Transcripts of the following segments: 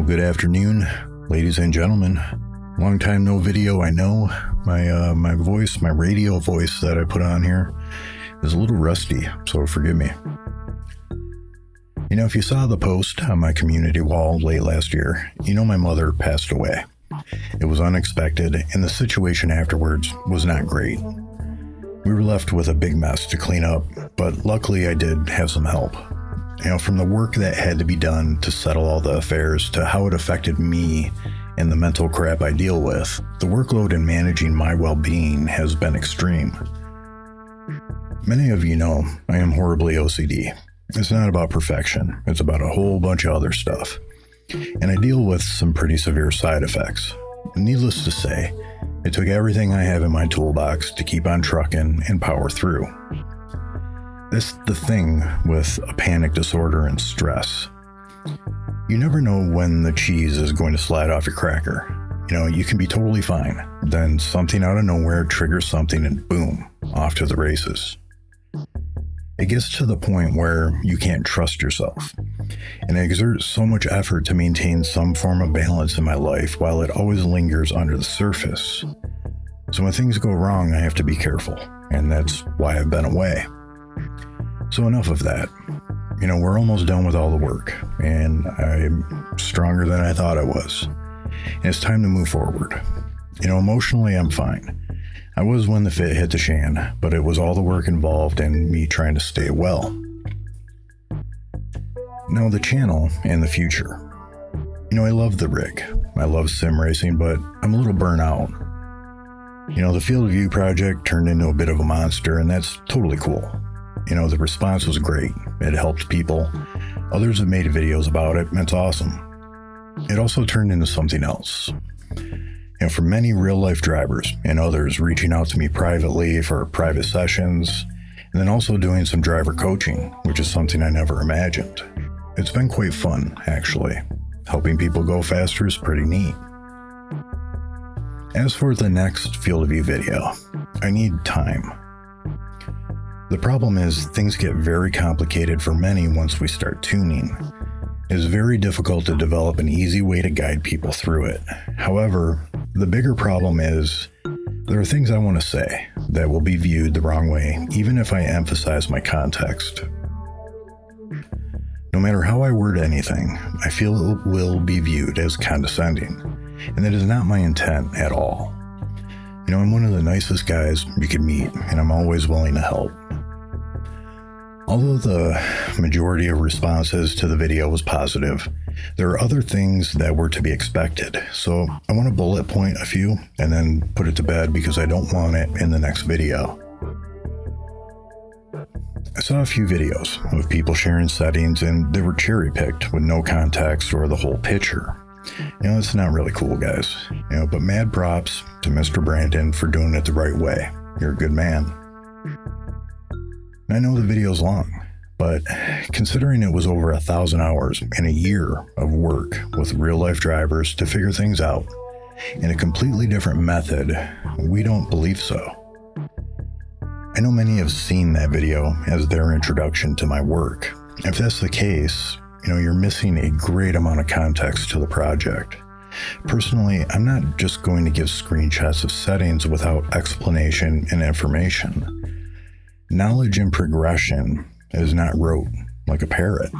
Well, good afternoon, ladies and gentlemen. Long time no video, I know. My voice, my radio voice that I put on here is a little rusty, so forgive me. You know, if you saw the post on my community wall late last year, you know my mother passed away. It was unexpected, and the situation afterwards was not great. We were left with a big mess to clean up, but luckily I did have some help. You know, from the work that had to be done to settle all the affairs to how it affected me and the mental crap I deal with, the workload in managing my well-being has been extreme. Many of you know I am horribly OCD. It's not about perfection, it's about a whole bunch of other stuff. And I deal with some pretty severe side effects. Needless to say, it took everything I have in my toolbox to keep on trucking and power through. That's the thing with a panic disorder and stress. You never know when the cheese is going to slide off your cracker. You know, you can be totally fine. Then something out of nowhere triggers something and boom, off to the races. It gets to the point where you can't trust yourself. And I exert so much effort to maintain some form of balance in my life while it always lingers under the surface. So when things go wrong, I have to be careful. And that's why I've been away. So enough of that. You know, we're almost done with all the work, and I'm stronger than I thought I was. And it's time to move forward. You know, emotionally, I'm fine. I was when the fit hit the shan, but it was all the work involved and me trying to stay well. Now, the channel and the future. You know, I love the rig. I love sim racing, but I'm a little burnt out. You know, the Field of View project turned into a bit of a monster, and that's totally cool. You know, the response was great. It helped people. Others have made videos about it, and it's awesome. It also turned into something else. You know, for many real-life drivers and others reaching out to me privately for private sessions, and then also doing some driver coaching, which is something I never imagined. It's been quite fun, actually. Helping people go faster is pretty neat. As for the next Field of View video, I need time. The problem is things get very complicated for many once we start tuning. It is very difficult to develop an easy way to guide people through it. However, the bigger problem is there are things I want to say that will be viewed the wrong way, even if I emphasize my context. No matter how I word anything, I feel it will be viewed as condescending, and that is not my intent at all. You know, I'm one of the nicest guys you could meet, and I'm always willing to help. Although the majority of responses to the video was positive, there are other things that were to be expected. So I want to bullet point a few and then put it to bed because I don't want it in the next video. I saw a few videos of people sharing settings and they were cherry-picked with no context or the whole picture. You know, it's not really cool, guys. You know, but mad props to Mr. Brandon for doing it the right way. You're a good man. I know the video's long, but considering it was over 1,000 hours and a year of work with real-life drivers to figure things out in a completely different method, we don't believe so. I know many have seen that video as their introduction to my work. If that's the case, you know, you're missing a great amount of context to the project. Personally, I'm not just going to give screenshots of settings without explanation and information. Knowledge and progression is not rote like a parrot.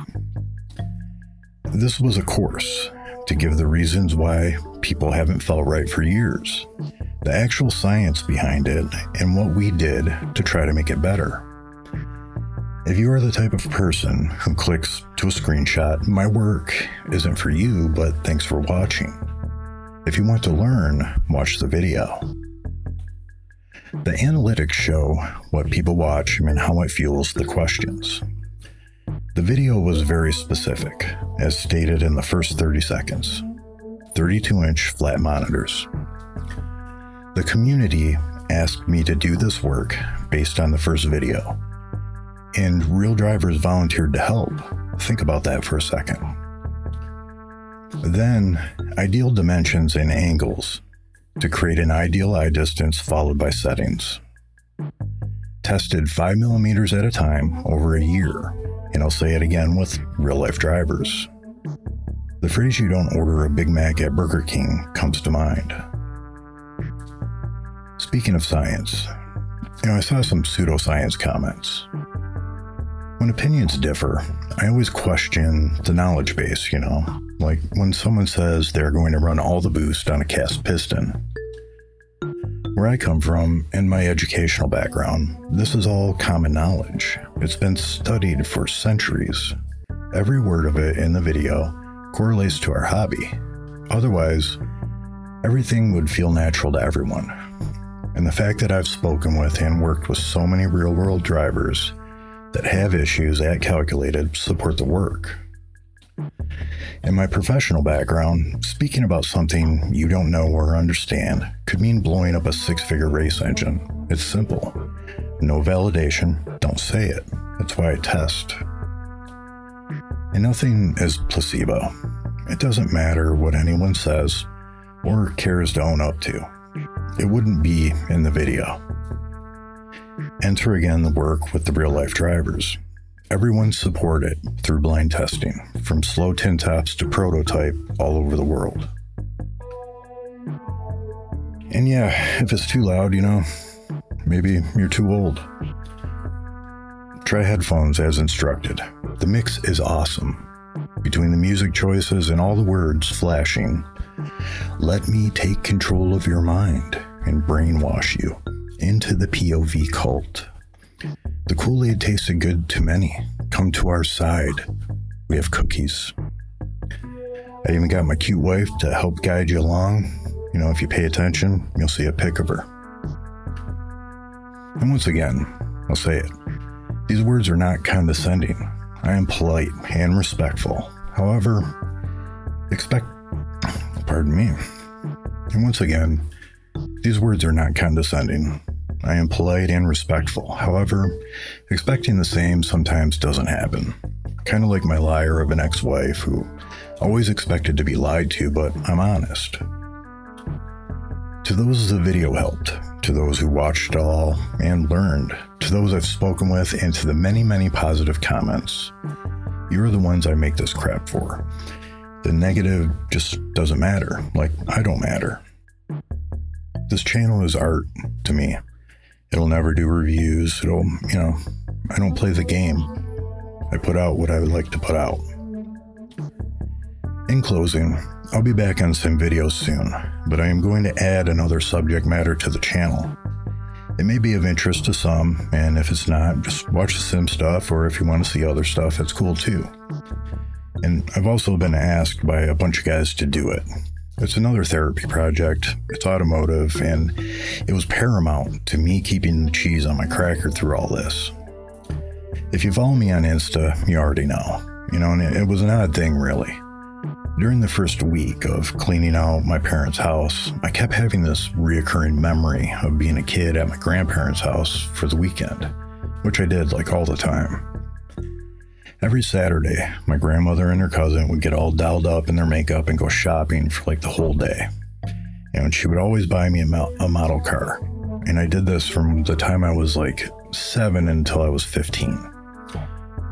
This was a course to give the reasons why people haven't felt right for years, the actual science behind it, and what we did to try to make it better. If you are the type of person who clicks to a screenshot, my work isn't for you, but thanks for watching. If you want to learn, watch the video. The analytics show what people watch and how it fuels the questions. The video was very specific, as stated in the first 30 seconds. 32-inch flat monitors. The community asked me to do this work based on the first video, and real drivers volunteered to help. Think about that for a second. Then, ideal dimensions and angles to create an ideal eye distance followed by settings. Tested 5mm at a time over a year, and I'll say it again with real-life drivers. The phrase "you don't order a Big Mac at Burger King" comes to mind. Speaking of science, I saw some pseudoscience comments. When opinions differ, I always question the knowledge base, like when someone says they're going to run all the boost on a cast piston. Where I come from, and my educational background, this is all common knowledge. It's been studied for centuries. Every word of it in the video correlates to our hobby. Otherwise, everything would feel natural to everyone. And the fact that I've spoken with and worked with so many real-world drivers that have issues at Calculated support the work. In my professional background, speaking about something you don't know or understand could mean blowing up a 6-figure race engine. It's simple. No validation, don't say it. That's why I test. And nothing is placebo. It doesn't matter what anyone says or cares to own up to. It wouldn't be in the video. Enter again the work with the real-life drivers. Everyone support it through blind testing, from slow tin tops to prototype all over the world. And yeah, if it's too loud, maybe you're too old. Try headphones as instructed. The mix is awesome. Between the music choices and all the words flashing, let me take control of your mind and brainwash you into the POV cult. The Kool-Aid tasted good to many. Come to our side. We have cookies. I even got my cute wife to help guide you along. If you pay attention, you'll see a pic of her. And once again, I'll say it. These words are not condescending. I am polite and respectful. However, pardon me. And once again, these words are not condescending. I am polite and respectful. However, expecting the same sometimes doesn't happen. Kind of like my liar of an ex-wife who always expected to be lied to, but I'm honest. To those the video helped, to those who watched it all and learned, to those I've spoken with, and to the many, many positive comments, you're the ones I make this crap for. The negative just doesn't matter, like I don't matter. This channel is art to me. It'll never do reviews. I don't play the game. I put out what I would like to put out. In closing, I'll be back on sim videos soon, but I am going to add another subject matter to the channel. It may be of interest to some, and if it's not, just watch the sim stuff, or if you want to see other stuff, it's cool too. And I've also been asked by a bunch of guys to do it. It's another therapy project, it's automotive, and it was paramount to me keeping the cheese on my cracker through all this. If you follow me on Insta, you already know. And it was an odd thing, really. During the first week of cleaning out my parents' house, I kept having this reoccurring memory of being a kid at my grandparents' house for the weekend, which I did all the time. Every Saturday, my grandmother and her cousin would get all dolled up in their makeup and go shopping for the whole day. And she would always buy me a model car. And I did this from the time I was 7 until I was 15.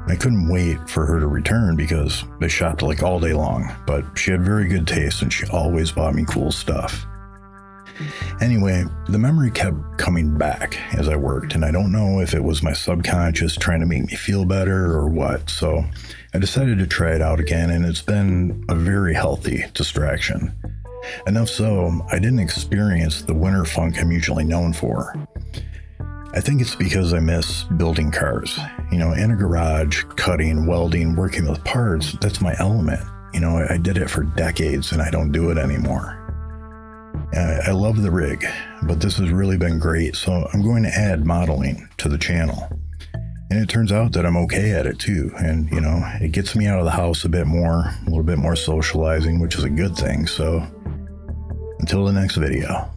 I couldn't wait for her to return because they shopped all day long, but she had very good taste and she always bought me cool stuff. Anyway, the memory kept coming back as I worked, and I don't know if it was my subconscious trying to make me feel better or what, so I decided to try it out again, and it's been a very healthy distraction. Enough so, I didn't experience the winter funk I'm usually known for. I think it's because I miss building cars. In a garage, cutting, welding, working with parts, that's my element. I did it for decades and I don't do it anymore. I love the rig, but this has really been great, so I'm going to add modeling to the channel. And it turns out that I'm okay at it too, and it gets me out of the house a little bit more socializing, which is a good thing, so until the next video.